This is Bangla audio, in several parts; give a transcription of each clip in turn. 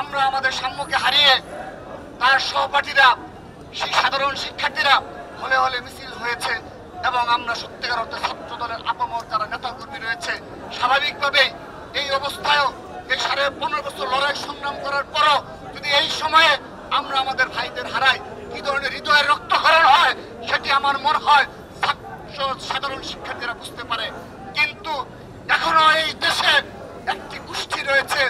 আমরা আমাদের সাম্যকে হারিয়ে তার সহপাঠীরা সাধারণ শিক্ষার্থীরা হলে হলে মিছিল হয়েছে এবং আমরা সত্যিকার অর্থে ছাত্র দলের আপামর যারা নেতাকর্মী রয়েছে স্বাভাবিকভাবেই এই অবস্থায়ও এই 15.5 বছর লড়াই সংগ্রাম করার পরও যদি এই সময়ে আমরা আমাদের ভাইদের হারাই কি ধরনের হৃদয়ের রক্তক্ষরণ হয় সেটি আমার মনে হয় সাধারণ শিক্ষার্থীরা বুঝতে পারে। কিন্তু এখনো এই দেশে একটি গোষ্ঠী রয়েছে,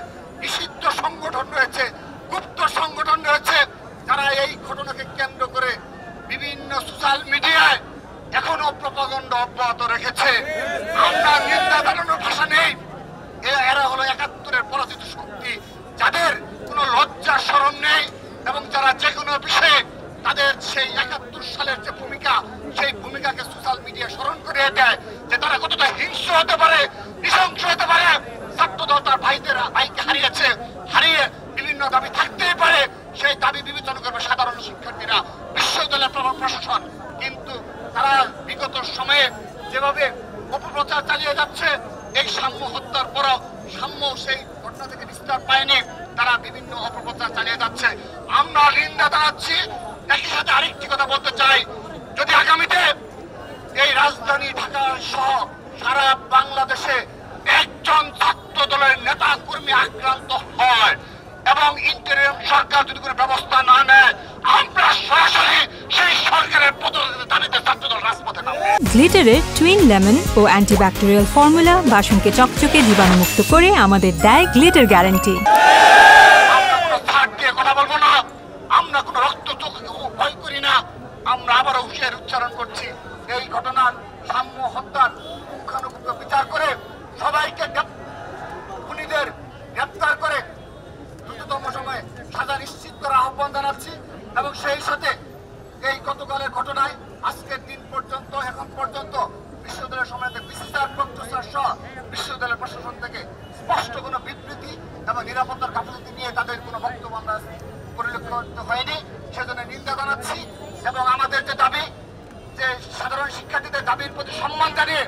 নিষিদ্ধ সংগঠন রয়েছে, গুপ্ত সংগঠন রয়েছে, যারা এই ঘটনাকে কেন্দ্র করে বিভিন্ন সোশ্যাল মিডিয়ায় এখনো প্রপাগান্ডা অব্যাহত রেখেছে। আমরা নিন্দা জানানোর ভাষা নেই। এরা হলো 71-এর পরাজিত শক্তি, যাদের কোনো লজ্জা শরম নেই এবং যারা যে কোনো বিষয়ে তাদের সেই 71 সালের যে ভূমিকা সেই ভূমিকাকে সোশ্যাল মিডিয়া স্মরণ করিয়ে দেয় যে তারা কতটা হিংস্র হতে পারে, নৃশংস হতে পারে। ছাত্রদল তার ভাইকে হারিয়ে বিভিন্ন দাবি থাকতেই পারে, সেই দাবি বিবেচনা করবে সাধারণ শিক্ষার্থীরা, বিশ্ববিদ্যালয়ের প্রশাসন। কিন্তু তারা বিগত সময়ে যেভাবে অপপ্রচার চালিয়ে যাচ্ছে, এই সাম্য হত্যার পরও সাম্য সেই ঘটনা থেকে বিস্তার পায়নি, তারা বিভিন্ন অপপ্রচার চালিয়ে যাচ্ছে। আমরা নিন্দা জানাচ্ছি। একই সাথে আরেকটি কথা বলতে চাই, যদি আগামীতে এই রাজধানী ঢাকা সহ সারা বাংলাদেশে একজন ছাত্র দলের নেতা কর্মী আক্রান্ত হয় এবং ইন্টারিম সরকার যদি কোনো ব্যবস্থা না নেয়, আমরা সরাসরি সেই সরকারের পদত্যাগের দাবিতে ছাত্র দল রাজপথে নামবে। গ্লিটারের টুইন লেমন ও অ্যান্টিব্যাকটেরিয়াল ফর্মুলা বাসনকে চকচকে জীবাণুমুক্ত করে আমাদের দেয় গ্লিটার গ্যারান্টি। আমরা কোনো ছাড় দিয়ে কথা বলবো না, আমরা কোনো রক্ত ভয় করি না। আমরা আবারও হুঁশিয়ারি উচ্চারণ করছি, এই ঘটনার সাম্য হত্যার পুঙ্খানুপুঙ্খ বিচার করে সবাইকে খুনিদের গ্রেপ্তার করে দ্রুততম সময়ে সাজা নিশ্চিত করার আহ্বান জানাচ্ছি। এবং সেই সাথে এই গতকালের ঘটনায় আজকের দিন পর্যন্ত এখন পর্যন্ত বিশ্ববিদ্যালয়ের সময়তে বিসিসিআর প্রক্টর সহ বিশ্ববিদ্যালয়ের প্রশাসন থেকে স্পষ্ট কোনো বিবৃতি এবং নিরাপত্তার গাফিলতি নিয়ে তাদের কোনো বক্তব্য আমরা পরিলক্ষিত হয়নি, সেজন্য নিন্দা জানাচ্ছি। এবং আমাদের যে দাবি, যে সাধারণ শিক্ষার্থীদের দাবির প্রতি সম্মান জানিয়ে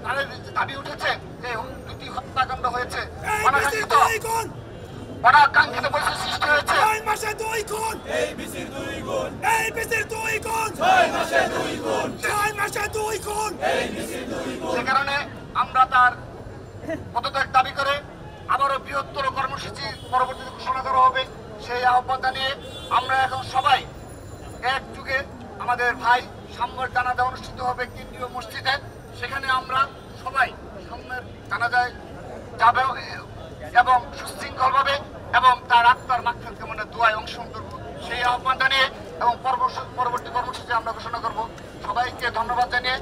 তাদের যে দাবি উঠেছে, যে 2টি হত্যাকাণ্ড হয়েছে, অনাকাঙ্ক্ষিত পরিস্থিতি সৃষ্টি হয়েছে। সে কারণে আমরা তার পদত্যাগ দাবি করে আবারও বৃহত্তর কর্মসূচি পরবর্তীতে ঘোষণা করা হবে, সেই আহ্বান জানিয়ে আমরা এখন সবাই একযুগে আমাদের ভাই সাম্যের জানাজা অনুষ্ঠিত হবে কেন্দ্রীয় মসজিদে, সেখানে আমরা সবাই সাম্যের জানাজায় যাবে এবং সুশৃঙ্খলভাবে এবং তার আত্মার মাগফিরাত কামনায় দোয়ায় অংশগ্রহণ করব, সেই আহ্বান জানিয়ে এবং পরবর্তী কর্মসূচি আমরা ঘোষণা করব। সবাইকে ধন্যবাদ জানিয়ে